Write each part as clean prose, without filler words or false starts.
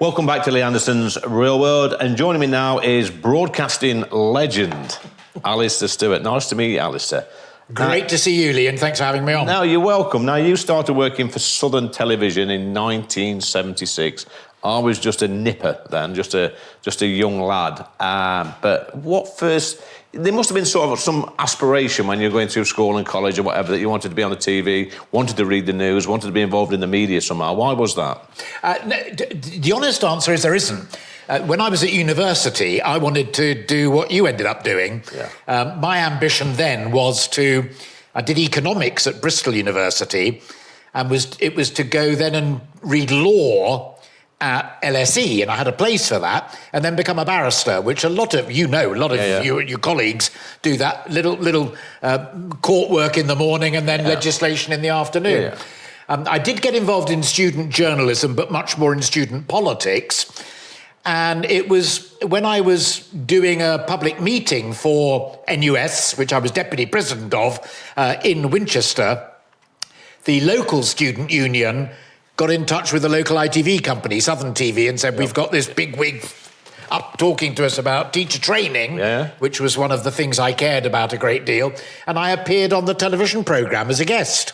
Welcome back to Lee Anderson's Real World, and joining me now is broadcasting legend, Alastair Stewart. Nice to meet you, Alastair. Great to see you, Lee, and thanks for having me on. Now, you're welcome. Now, you started working for Southern Television in 1976. I was just a nipper then, just a young lad. But what first... There must have been sort of some aspiration when you were going through school and college or whatever that you wanted to be on the TV, wanted to read the news, wanted to be involved in the media somehow. Why was that? The honest answer is there isn't. When I was at university, I wanted to do what you ended up doing. Yeah. My ambition then was I did economics at Bristol University, and it was to go then and read law at LSE, and I had a place for that, and then become a barrister, which a lot of your colleagues do that little court work in the morning and then legislation in the afternoon. Yeah. I did get involved in student journalism, but much more in student politics. And it was when I was doing a public meeting for NUS, which I was deputy president of, in Winchester, the local student union got in touch with the local ITV company, Southern TV, and said, we've got this big wig up talking to us about teacher training, which was one of the things I cared about a great deal. And I appeared on the television programme as a guest.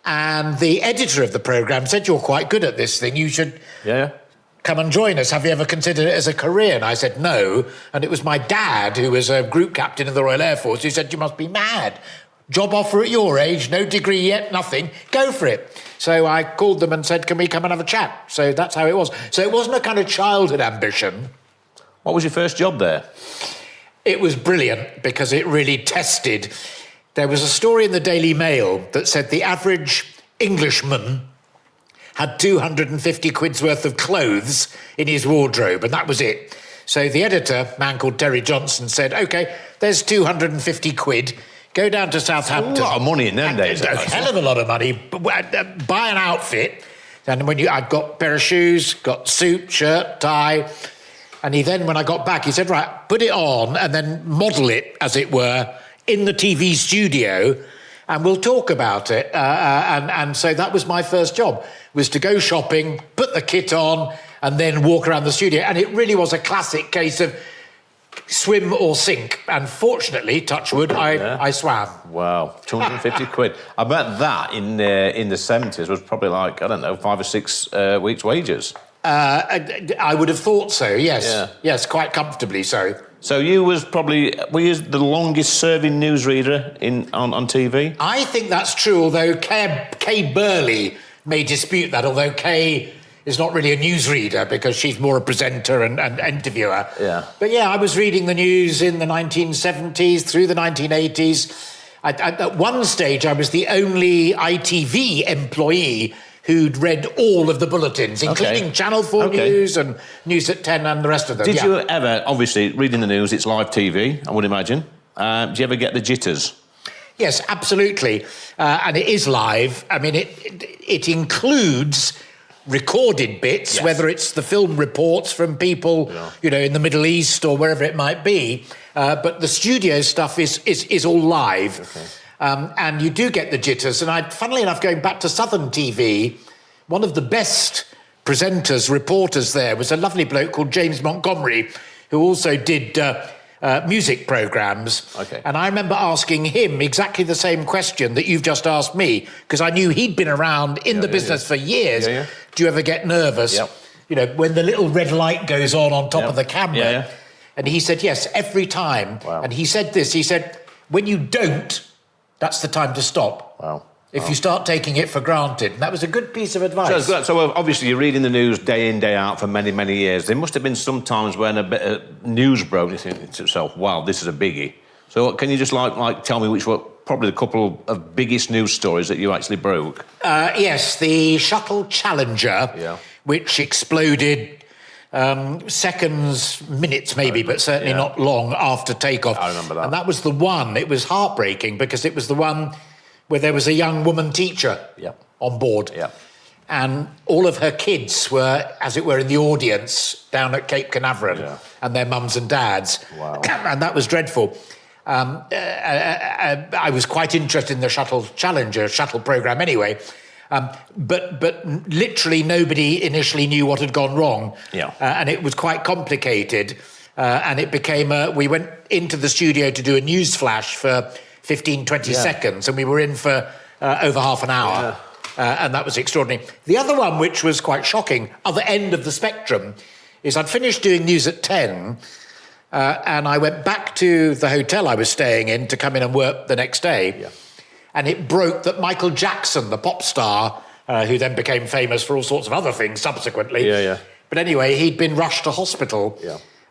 And the editor of the programme said, you're quite good at this thing, you should come and join us. Have you ever considered it as a career? And I said, no. And it was my dad, who was a group captain in the Royal Air Force, who said, you must be mad. Job offer at your age, no degree yet, nothing, go for it. So I called them and said, can we come and have a chat? So that's how it was. So it wasn't a kind of childhood ambition. What was your first job there? It was brilliant because it really tested. There was a story in the Daily Mail that said the average Englishman had 250 quid's worth of clothes in his wardrobe, and that was it. So the editor, a man called Terry Johnson, said, OK, there's 250 quid. Go down to Southampton. A lot of money in them days. A hell of a lot of money. Buy an outfit. And I'd got a pair of shoes, got suit, shirt, tie. And when I got back, he said, right, put it on and then model it, as it were, in the TV studio, and we'll talk about it. And so that was my first job, was to go shopping, put the kit on, and then walk around the studio. And it really was a classic case of swim or sink, and fortunately, touch wood, I swam. Wow, 250 quid. I bet that in the 70s was probably like, I don't know, 5 or 6 weeks' wages. I would have thought so, yes. Yeah. Yes, quite comfortably so. So were you the longest serving newsreader on TV? I think that's true, although Kay Burley may dispute that, although Kay is not really a newsreader because she's more a presenter and interviewer. Yeah. But yeah, I was reading the news in the 1970s through the 1980s. At one stage, I was the only ITV employee who'd read all of the bulletins, including Channel 4 News and News at 10 and the rest of them. Did you ever, obviously, reading the news, it's live TV, I would imagine. Do you ever get the jitters? Yes, absolutely. And it is live. I mean, it includes recorded bits, whether it's the film reports from people, in the Middle East or wherever it might be. But the studio stuff is all live. Okay. And you do get the jitters. And funnily enough, going back to Southern TV, one of the best presenters, reporters there was a lovely bloke called James Montgomery, who also did music programmes. Okay. And I remember asking him exactly the same question that you've just asked me, because I knew he'd been around in the business for years. Yeah. Do you ever get nervous? Yep. When the little red light goes on top of the camera? Yeah. And he said, yes, every time. Wow. And he said this, he said, when you don't, that's the time to stop. Wow. If you start taking it for granted. And that was a good piece of advice. So obviously you're reading the news day in, day out for many, many years. There must have been some times when a bit of news broke, you think to yourself, wow, this is a biggie. So can you just like tell me which were probably the couple of biggest news stories that you actually broke? Yes, the Shuttle Challenger, which exploded seconds, minutes maybe, but certainly not long after takeoff. I remember that. And that was the one, it was heartbreaking because it was the one where there was a young woman teacher on board. Yep. And all of her kids were, as it were, in the audience down at Cape Canaveral and their mums and dads. Wow. And that was dreadful. I was quite interested in the Shuttle Challenger shuttle programme anyway. But literally nobody initially knew what had gone wrong. Yeah. And it was quite complicated. And it became, we went into the studio to do a news flash for 15, 20 seconds, and we were in for over half an hour. Yeah. And that was extraordinary. The other one, which was quite shocking, other end of the spectrum, is I'd finished doing news at 10, and I went back to the hotel I was staying in to come in and work the next day. Yeah. And it broke that Michael Jackson, the pop star, who then became famous for all sorts of other things subsequently. But anyway, he'd been rushed to hospital.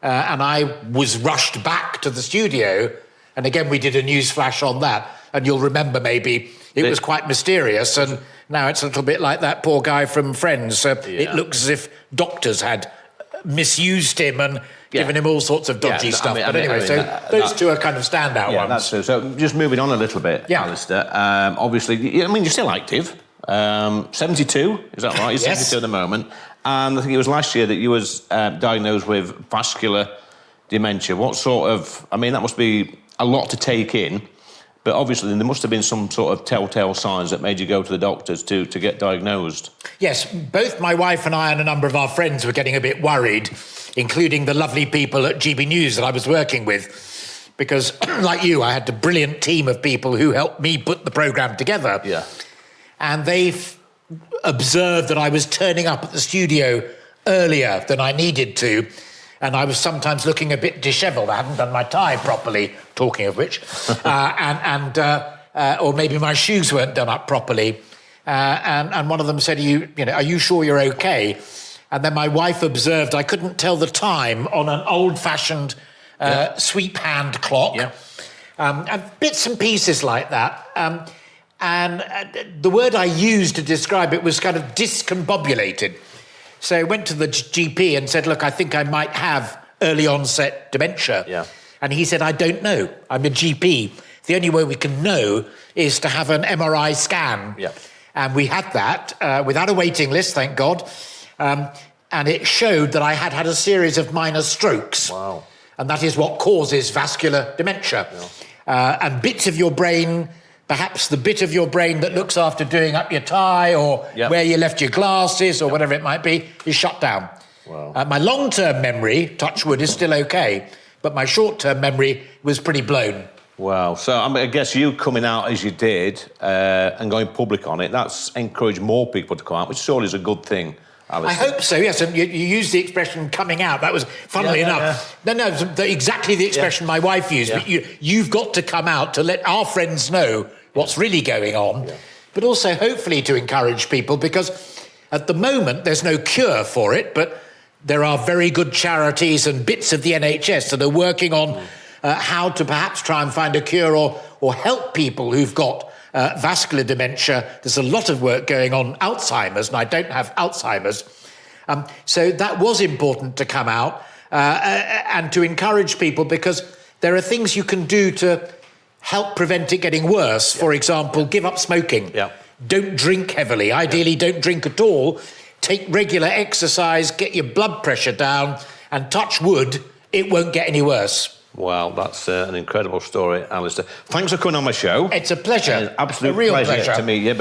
And I was rushed back to the studio. And again, we did a news flash on that. And you'll remember maybe it was quite mysterious. And now it's a little bit like that poor guy from Friends. It looks as if doctors had misused him and given him all sorts of dodgy stuff. But anyway, those two are kind of standout ones. That's true. So just moving on a little bit, Alastair. Obviously, you're still active. 72, is that right? You're 72 at the moment. And I think it was last year that you was diagnosed with vascular dementia. What sort of... that must be a lot to take in, but obviously there must have been some sort of telltale signs that made you go to the doctors to get diagnosed. Yes, both my wife and I and a number of our friends were getting a bit worried, including the lovely people at GB News that I was working with, because, like you, I had a brilliant team of people who helped me put the programme together. Yeah. And they've observed that I was turning up at the studio earlier than I needed to, and I was sometimes looking a bit dishevelled. I hadn't done my tie properly, talking of which, or maybe my shoes weren't done up properly. And one of them said, are you sure you're okay? And then my wife observed I couldn't tell the time on an old-fashioned sweep hand clock, and bits and pieces like that. And the word I used to describe it was kind of discombobulated. So I went to the GP and said, look, I think I might have early onset dementia. Yeah. And he said, I don't know. I'm a GP. The only way we can know is to have an MRI scan. Yeah. And we had that without a waiting list, thank God. And it showed that I had had a series of minor strokes. Wow. And that is what causes vascular dementia. And bits of your brain... Perhaps the bit of your brain that looks after doing up your tie or where you left your glasses or whatever it might be is shut down. Wow. My long-term memory, touch wood, is still okay, but my short-term memory was pretty blown. Wow. So I guess you coming out as you did and going public on it, that's encouraged more people to come out, which surely is a good thing. I hope so, yes. And you used the expression coming out. That was, funnily enough... No, exactly the expression my wife used. But you've got to come out to let our friends know what's really going on, but also hopefully to encourage people, because at the moment there's no cure for it, but there are very good charities and bits of the NHS that are working on how to perhaps try and find a cure or help people who've got vascular dementia. There's a lot of work going on Alzheimer's, and I don't have Alzheimer's. So that was important to come out and to encourage people, because there are things you can do to help prevent it getting worse. For example, give up smoking. Don't drink heavily. Ideally, don't drink at all. Take regular exercise, get your blood pressure down, and touch wood, it won't get any worse. Wow, that's an incredible story, Alastair. Thanks for coming on my show. It's a pleasure. It's an absolute a real pleasure to meet you. But